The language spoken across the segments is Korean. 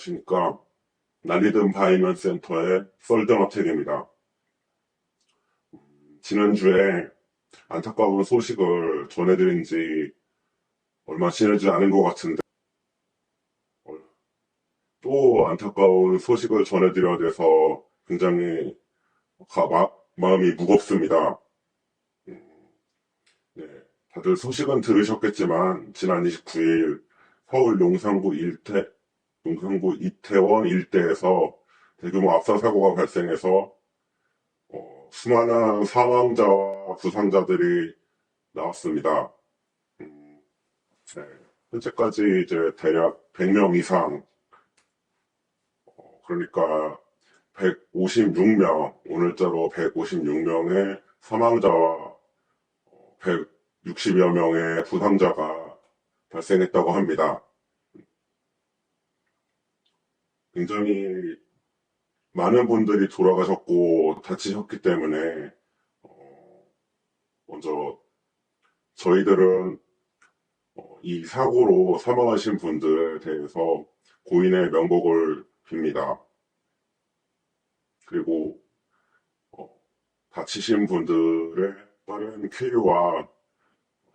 안녕하십니까. 난리든 바이먼 센터의 썰든어택입니다. 지난주에 안타까운 소식을 전해드린 지 얼마 지나지 않은 것 같은데, 어, 또 안타까운 소식을 전해드려야 돼서 굉장히 마음이 무겁습니다. 네, 다들 소식은 들으셨겠지만, 지난 29일 서울 용산구 이태원 일대에서 대규모 압사 사고가 발생해서 수많은 사망자와 부상자들이 나왔습니다. 네, 현재까지 이제 대략 100명 이상, 그러니까 156명, 오늘자로 156명의 사망자와 160여 명의 부상자가 발생했다고 합니다. 굉장히 많은 분들이 돌아가셨고 다치셨기 때문에 먼저 저희들은 이 사고로 사망하신 분들에 대해서 고인의 명복을 빕니다. 그리고 다치신 분들의 빠른 쾌유와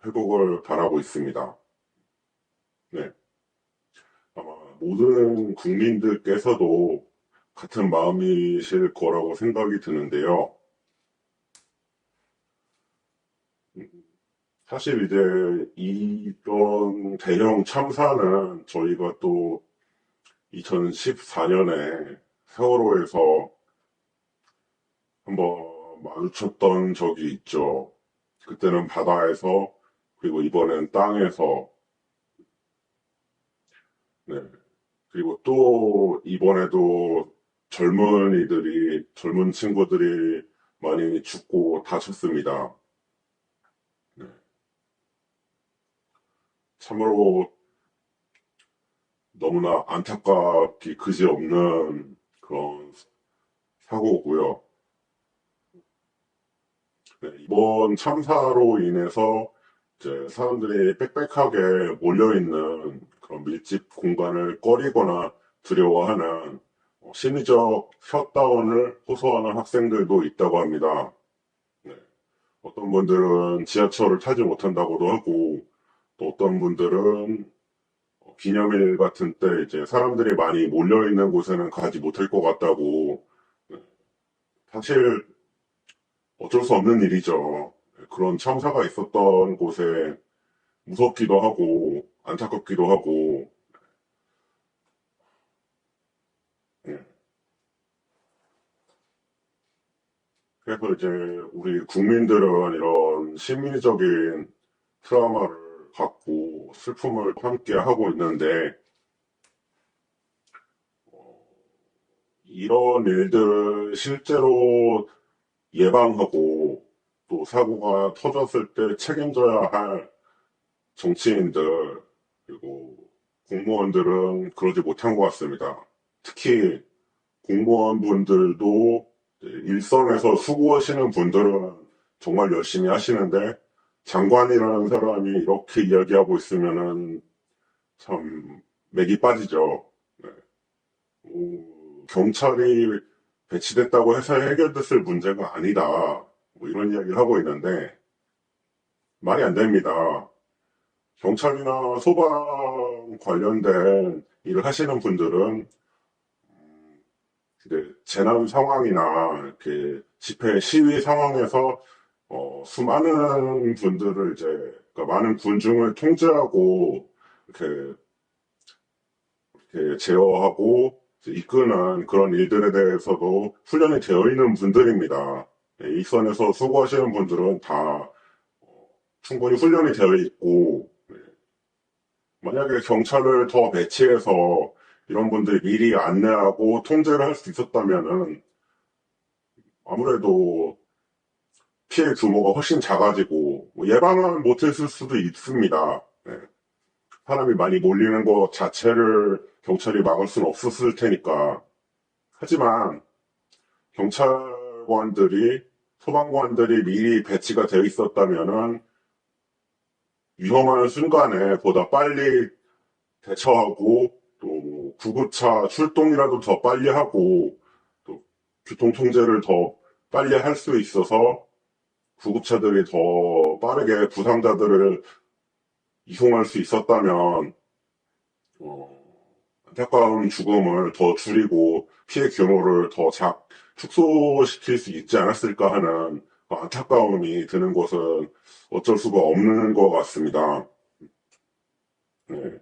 회복을 바라고 있습니다. 네, 아마 모든 국민들께서도 같은 마음이실 거라고 생각이 드는데요. 사실 이제 이런 대형 참사는 저희가 또 2014년에 세월호에서 한번 마주쳤던 적이 있죠. 그때는 바다에서, 그리고 이번엔 땅에서, 네. 그리고 또 이번에도 젊은 친구들이 많이 죽고 다쳤습니다. 네. 참으로 너무나 안타깝기 그지없는 그런 사고고요. 네, 이번 참사로 인해서 이제 사람들이 빽빽하게 몰려있는 그런 밀집 공간을 꺼리거나 두려워하는 심리적 셧다운을 호소하는 학생들도 있다고 합니다. 네, 어떤 분들은 지하철을 타지 못한다고도 하고, 또 어떤 분들은 기념일 같은 때 이제 사람들이 많이 몰려있는 곳에는 가지 못할 것 같다고. 네, 사실 어쩔 수 없는 일이죠. 그런 참사가 있었던 곳에 무섭기도 하고 안타깝기도 하고. 예. 그래서 이제 우리 국민들은 이런 심리적인 트라우마를 갖고 슬픔을 함께 하고 있는데, 이런 일들 실제로 예방하고 또 사고가 터졌을 때 책임져야 할 정치인들 그리고 공무원들은 그러지 못한 것 같습니다. 특히 공무원분들도 일선에서 수고하시는 분들은 정말 열심히 하시는데, 장관이라는 사람이 이렇게 이야기하고 있으면은 참 맥이 빠지죠. 네. 경찰이 배치됐다고 해서 해결됐을 문제가 아니다, 뭐 이런 이야기를 하고 있는데 말이 안 됩니다. 경찰이나 소방 관련된 일을 하시는 분들은 이제 재난 상황이나 이렇게 집회 시위 상황에서 수많은 분들을 이제, 그러니까 많은 군중을 통제하고 이렇게 제어하고 이제 이끄는 그런 일들에 대해서도 훈련이 되어 있는 분들입니다. 네, 일선에서 수고하시는 분들은 다 충분히 훈련이 되어 있고, 만약에 경찰을 더 배치해서 이런 분들이 미리 안내하고 통제를 할 수 있었다면은 아무래도 피해 규모가 훨씬 작아지고 예방을 못했을 수도 있습니다. 네. 사람이 많이 몰리는 것 자체를 경찰이 막을 수는 없었을 테니까. 하지만 경찰관들이, 소방관들이 미리 배치가 되어 있었다면은 위험한 순간에 보다 빨리 대처하고 또 구급차 출동이라도 더 빨리 하고, 또 교통 통제를 더 빨리 할 수 있어서 구급차들이 더 빠르게 부상자들을 이송할 수 있었다면, 어, 안타까운 죽음을 더 줄이고 피해 규모를 더 축소시킬 수 있지 않았을까 하는 안타까움이 드는 것은 어쩔 수가 없는 것 같습니다. 네.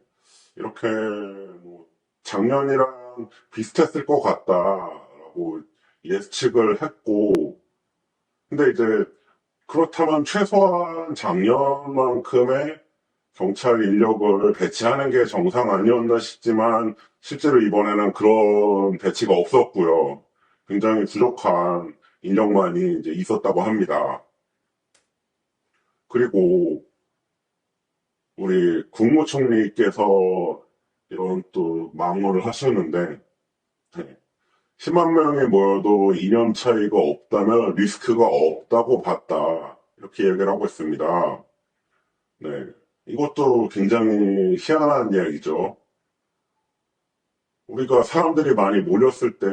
이렇게 뭐 작년이랑 비슷했을 것 같다라고 예측을 했고, 근데 이제 그렇다면 최소한 작년만큼의 경찰 인력을 배치하는 게 정상 아니었나 싶지만 실제로 이번에는 그런 배치가 없었고요. 굉장히 부족한 인력만이 이제 있었다고 합니다. 그리고 우리 국무총리께서 이런 또 망언을 하셨는데, 10만 명이 모여도 이념 차이가 없다면 리스크가 없다고 봤다. 이렇게 얘기를 하고 있습니다. 네. 이것도 굉장히 희한한 이야기죠. 우리가 사람들이 많이 몰렸을 때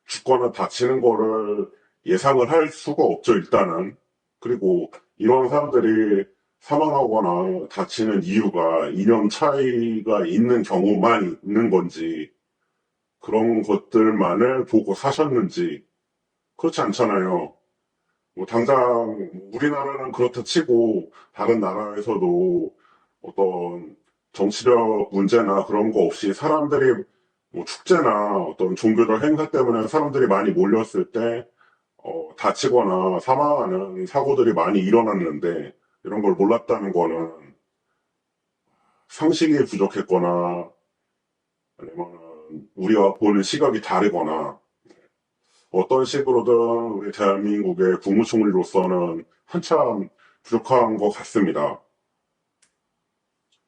죽거나 다치는 거를 예상을 할 수가 없죠, 일단은. 그리고 이런 사람들이 사망하거나 다치는 이유가 이념 차이가 있는 경우만 있는 건지, 그런 것들만을 보고 사셨는지, 그렇지 않잖아요. 뭐 당장 우리나라는 그렇다 치고 다른 나라에서도 어떤 정치적 문제나 그런 거 없이 사람들이 뭐 축제나 어떤 종교적 행사 때문에 사람들이 많이 몰렸을 때 다치거나 사망하는 사고들이 많이 일어났는데 이런 걸 몰랐다는 거는 상식이 부족했거나 아니면 우리와 보는 시각이 다르거나 어떤 식으로든 우리 대한민국의 국무총리로서는 한참 부족한 것 같습니다.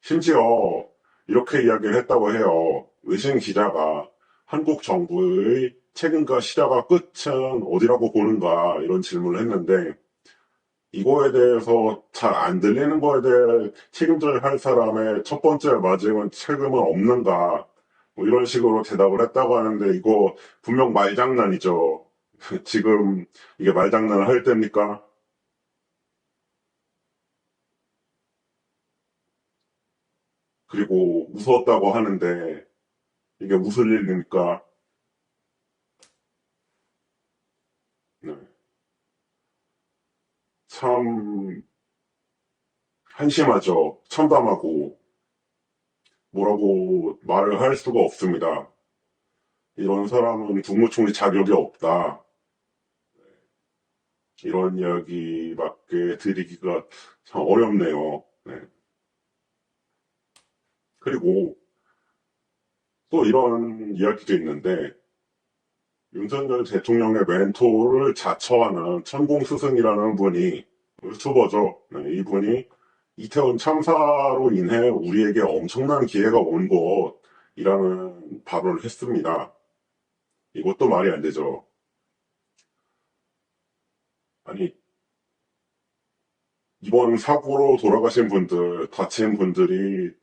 심지어 이렇게 이야기를 했다고 해요. 외신 기자가 한국 정부의 책임과 시작과 끝은 어디라고 보는가 이런 질문을 했는데 이거에 대해서 잘 안 들리는 거에 대해 책임져야 할 사람의 첫 번째 마지막은 책임은 없는가 뭐 이런 식으로 대답을 했다고 하는데 이거 분명 말장난이죠. 지금 이게 말장난을 할 때입니까? 그리고 무서웠다고 하는데 이게 무슨 일입니까? 네. 참 한심하죠. 참담하고 뭐라고 말을 할 수가 없습니다. 이런 사람은 국무총리 자격이 없다. 이런 이야기밖에 드리기가 참 어렵네요. 네. 그리고 또 이런 이야기도 있는데 윤석열 대통령의 멘토를 자처하는 천공스승이라는 분이 유튜버죠. 네, 이분이 이태원 참사로 인해 우리에게 엄청난 기회가 온 것이라는 발언을 했습니다. 이것도 말이 안 되죠. 아니, 이번 사고로 돌아가신 분들, 다친 분들이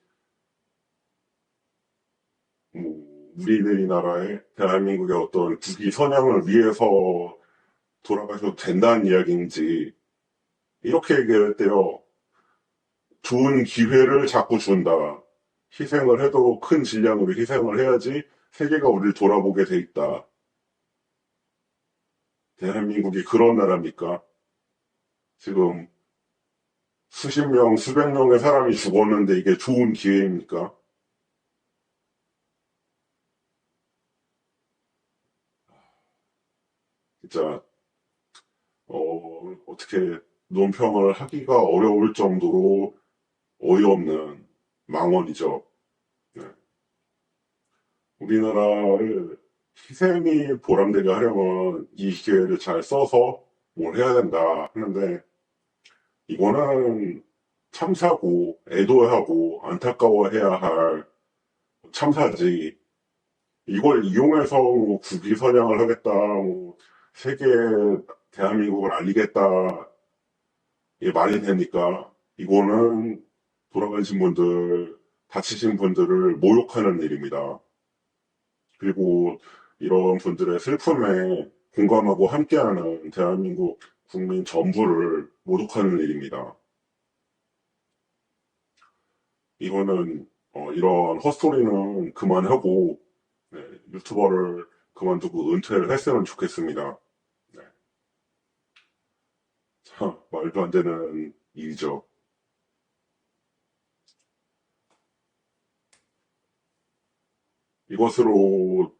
우리나라의 대한민국의 어떤 국위 선양을 위해서 돌아가셔도 된다는 이야기인지 이렇게 얘기를 했대요. 좋은 기회를 자꾸 준다. 희생을 해도 큰 질량으로 희생을 해야지 세계가 우리를 돌아보게 돼 있다. 대한민국이 그런 나라입니까? 지금 수십 명, 수백 명의 사람이 죽었는데 이게 좋은 기회입니까? 진짜 어떻게 논평을 하기가 어려울 정도로 어이없는 망언이죠. 네. 우리나라를 희생이 보람되게 하려면 이 기회를 잘 써서 뭘 해야 된다 하는데 이거는 참사고 애도하고 안타까워해야 할 참사지 이걸 이용해서 뭐 국위 선양을 하겠다 뭐 세계 대한민국을 알리겠다 이게 말이 됩니까? 이거는 돌아가신 분들 다치신 분들을 모욕하는 일입니다. 그리고 이런 분들의 슬픔에 공감하고 함께하는 대한민국 국민 전부를 모독하는 일입니다. 이거는 이런 헛소리는 그만하고 네, 유튜버를 그만두고 은퇴를 했으면 좋겠습니다. 네. 참 말도 안 되는 일이죠. 이것으로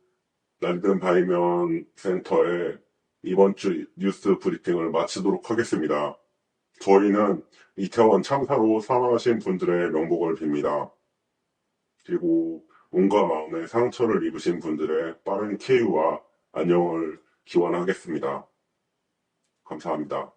날든 바이면 센터의 이번 주 뉴스 브리핑을 마치도록 하겠습니다. 저희는 이태원 참사로 사망하신 분들의 명복을 빕니다. 그리고 몸과 마음의 상처를 입으신 분들의 빠른 쾌유와 안녕을 기원하겠습니다. 감사합니다.